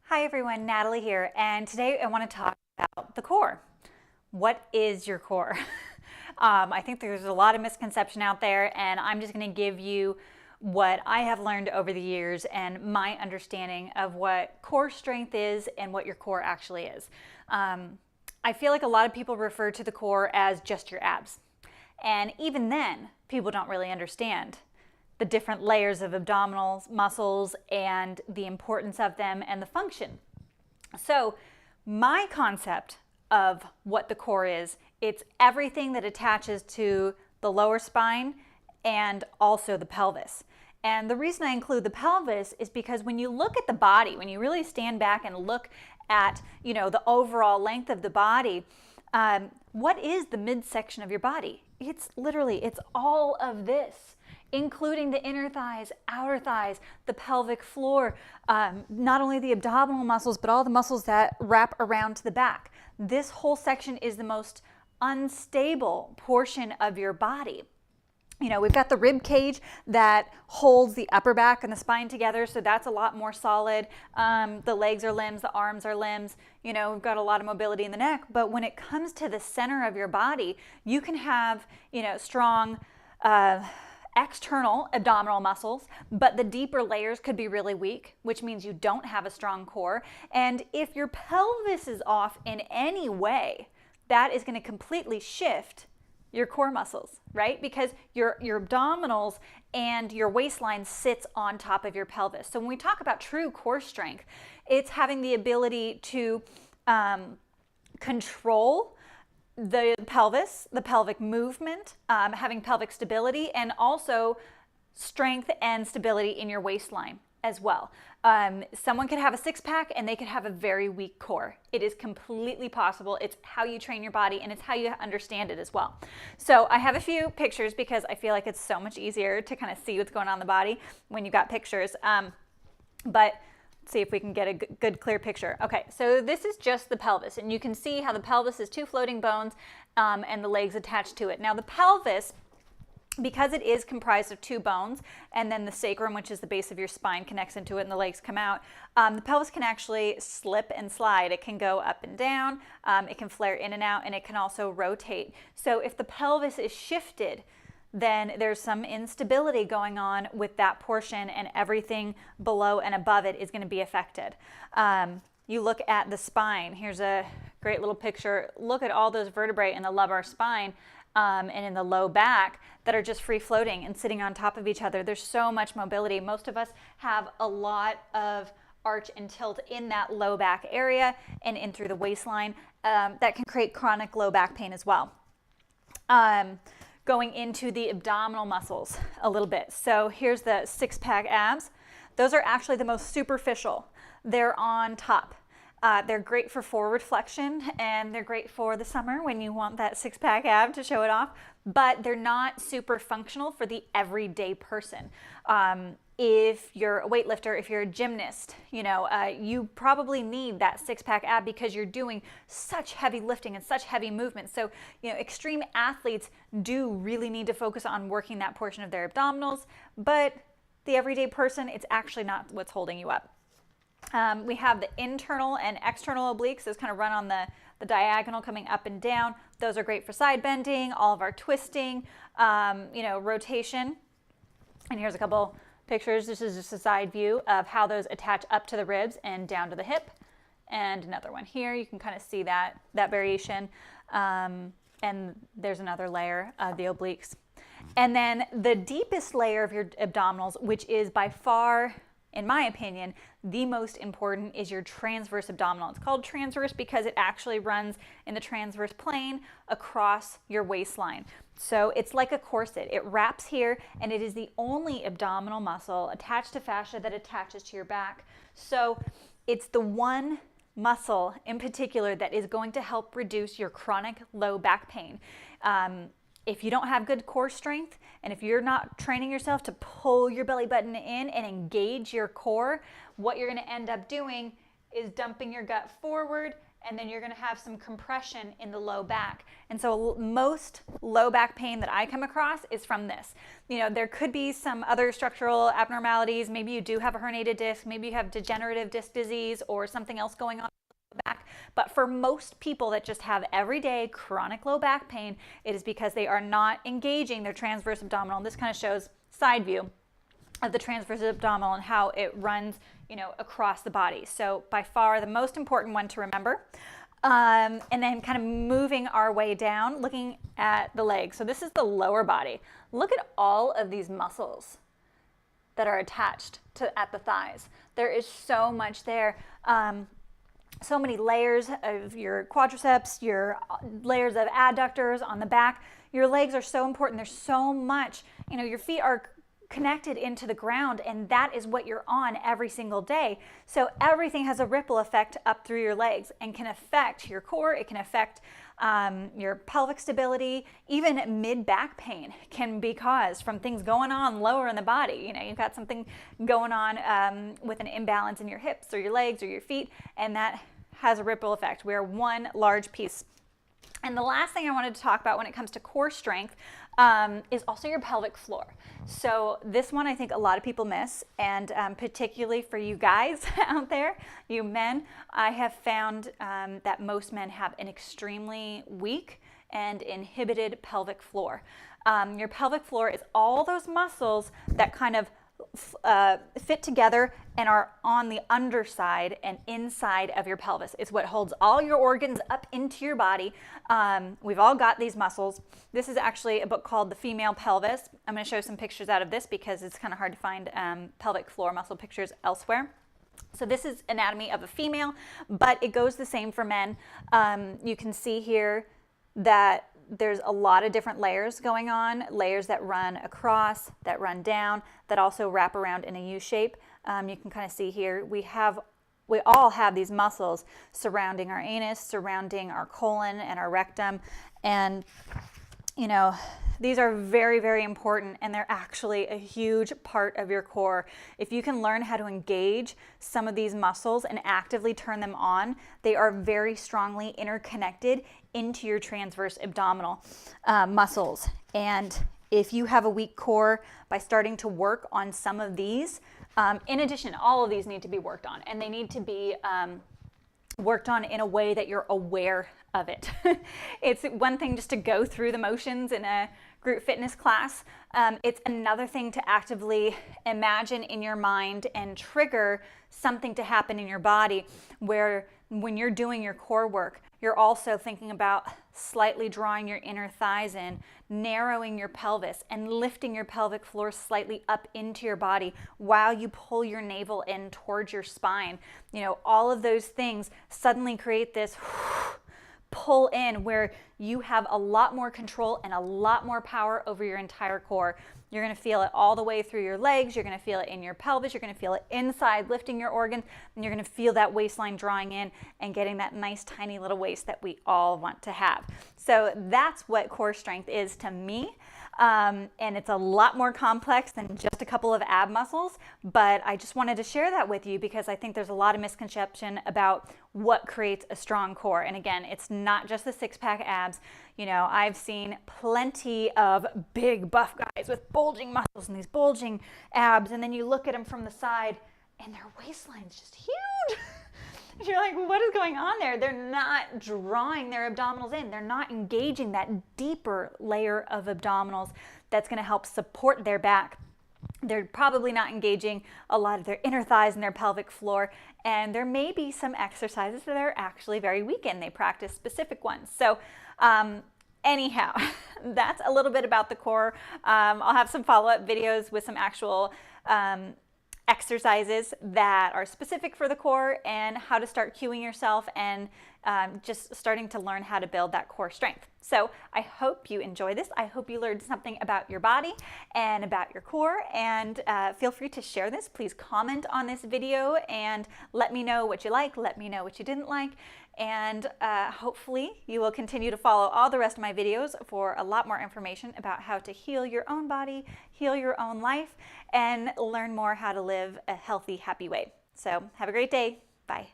Hi everyone, Natalie here, and today I want to talk about the core. What is your core? I think there's a lot of misconception out there, and I'm just going to give you what I have learned over the years and my understanding of what core strength is and what your core actually is. I feel like a lot of people refer to the core as just your abs, and even then, people don't really understand the different layers of abdominal muscles and the importance of them and the function. So my concept of what the core is, it's everything that attaches to the lower spine and also the pelvis. And the reason I include the pelvis is because when you look at the body, when you really stand back and look at, the overall length of the body, what is the midsection of your body? It's all of this, including the inner thighs, outer thighs, the pelvic floor, not only the abdominal muscles, but all the muscles that wrap around to the back. This whole section is the most unstable portion of your body. We've got the rib cage that holds the upper back and the spine together, so that's a lot more solid. The legs are limbs, the arms are limbs. We've got a lot of mobility in the neck, but when it comes to the center of your body, you can have, strong external abdominal muscles, but the deeper layers could be really weak, which means you don't have a strong core. And if your pelvis is off in any way, that is going to completely shift your core muscles, right? Because your abdominals and your waistline sits on top of your pelvis. So when we talk about true core strength, it's having the ability to control the pelvis, the pelvic movement, having pelvic stability, and also strength and stability in your waistline as well. Someone could have a six-pack and they could have a very weak core. It is completely possible. It's how you train your body and it's how you understand it as well. So I have a few pictures because I feel like it's so much easier to kind of see what's going on in the body when you've got pictures. But let's see if we can get a good clear picture. Okay, so this is just the pelvis, and you can see how the pelvis is two floating bones and the legs attached to it. Now the pelvis, because it is comprised of two bones, and then the sacrum, which is the base of your spine, connects into it and the legs come out, the pelvis can actually slip and slide. It can go up and down, it can flare in and out, and it can also rotate. So if the pelvis is shifted, then there's some instability going on with that portion, and everything below and above it is going to be affected. You look at the spine. Here's a great little picture. Look at all those vertebrae in the lumbar spine and in the low back that are just free floating and sitting on top of each other. There's so much mobility. Most of us have a lot of arch and tilt in that low back area and in through the waistline. That can create chronic low back pain as well. Going into the abdominal muscles a little bit. So here's the six-pack abs. Those are actually the most superficial. They're on top. They're great for forward flexion, and they're great for the summer when you want that six-pack ab to show it off, but they're not super functional for the everyday person. If you're a weightlifter, if you're a gymnast, you probably need that six-pack ab because you're doing such heavy lifting and such heavy movement. So, extreme athletes do really need to focus on working that portion of their abdominals, but the everyday person, it's actually not what's holding you up. We have the internal and external obliques. Those kind of run on the diagonal coming up and down. Those are great for side bending, all of our twisting, rotation. And here's a couple pictures. This is just a side view of how those attach up to the ribs and down to the hip. And another one here. You can kind of see that variation. And there's another layer of the obliques. And then the deepest layer of your abdominals, which is by far, in my opinion, the most important, is your transverse abdominal. It's called transverse because it actually runs in the transverse plane across your waistline. So it's like a corset. It wraps here, and it is the only abdominal muscle attached to fascia that attaches to your back. So it's the one muscle in particular that is going to help reduce your chronic low back pain. If you don't have good core strength, and if you're not training yourself to pull your belly button in and engage your core, what you're going to end up doing is dumping your gut forward and then you're going to have some compression in the low back. And so most low back pain that I come across is from this. You know, there could be some other structural abnormalities. Maybe you do have a herniated disc, maybe you have degenerative disc disease or something else going on in the back. But for most people that just have everyday chronic low back pain, it is because they are not engaging their transverse abdominal. This kind of shows side view of the transverse abdominal and how it runs, you know, across the body. So by far the most important one to remember. And then kind of moving our way down, looking at the legs. So this is the lower body. Look at all of these muscles that are attached to at the thighs. There is so much there. So many layers of your quadriceps, your layers of adductors on the back. Your legs are so important. There's so much. You know, your feet are connected into the ground, and that is what you're on every single day. So everything has a ripple effect up through your legs and can affect your core. It can affect your pelvic stability. Even mid-back pain can be caused from things going on lower in the body. You know, you've got something going on with an imbalance in your hips or your legs or your feet, and that has a ripple effect. We're one large piece. And the last thing I wanted to talk about when it comes to core strength is also your pelvic floor. So this one I think a lot of people miss, and particularly for you guys out there, you men, I have found that most men have an extremely weak and inhibited pelvic floor. Your pelvic floor is all those muscles that kind of fit together and are on the underside and inside of your pelvis. It's what holds all your organs up into your body. We've all got these muscles. This is actually a book called The Female Pelvis. I'm going to show some pictures out of this because it's kind of hard to find pelvic floor muscle pictures elsewhere. So this is anatomy of a female, but it goes the same for men. You can see here that there's a lot of different layers going on, layers that run across, that run down, that also wrap around in a U shape. You can kind of see here, we all have these muscles surrounding our anus, surrounding our colon and our rectum. And, you know, these are very, very important, and they're actually a huge part of your core. If you can learn how to engage some of these muscles and actively turn them on, they are very strongly interconnected into your transverse abdominal muscles. And if you have a weak core, by starting to work on some of these, in addition, all of these need to be worked on, and they need to be worked on in a way that you're aware of it. It's one thing just to go through the motions in a group fitness class. It's another thing to actively imagine in your mind and trigger something to happen in your body, where when you're doing your core work, you're also thinking about slightly drawing your inner thighs in, narrowing your pelvis, and lifting your pelvic floor slightly up into your body while you pull your navel in towards your spine. You know, all of those things suddenly create this pull in where you have a lot more control and a lot more power over your entire core. You're going to feel it all the way through your legs. You're going to feel it in your pelvis. You're going to feel it inside, lifting your organs. And you're going to feel that waistline drawing in and getting that nice, tiny little waist that we all want to have. So that's what core strength is to me. And it's a lot more complex than just a couple of ab muscles, but I just wanted to share that with you because I think there's a lot of misconception about what creates a strong core. And again, it's not just the six-pack abs. You know, I've seen plenty of big buff guys with bulging muscles and these bulging abs, and then you look at them from the side and their waistline's just huge. You're like, what is going on there? They're not drawing their abdominals in. They're not engaging that deeper layer of abdominals that's going to help support their back. They're probably not engaging a lot of their inner thighs and their pelvic floor. And there may be some exercises that are actually very weak in. They practice specific ones. So anyhow, that's a little bit about the core. I'll have some follow-up videos with some actual exercises that are specific for the core and how to start cueing yourself and just starting to learn how to build that core strength. So I hope you enjoy this. I hope you learned something about your body and about your core, and feel free to share this. Please comment on this video and let me know what you like, let me know what you didn't like, and hopefully you will continue to follow all the rest of my videos for a lot more information about how to heal your own body, heal your own life, and learn more how to live a healthy, happy way. So have a great day. Bye.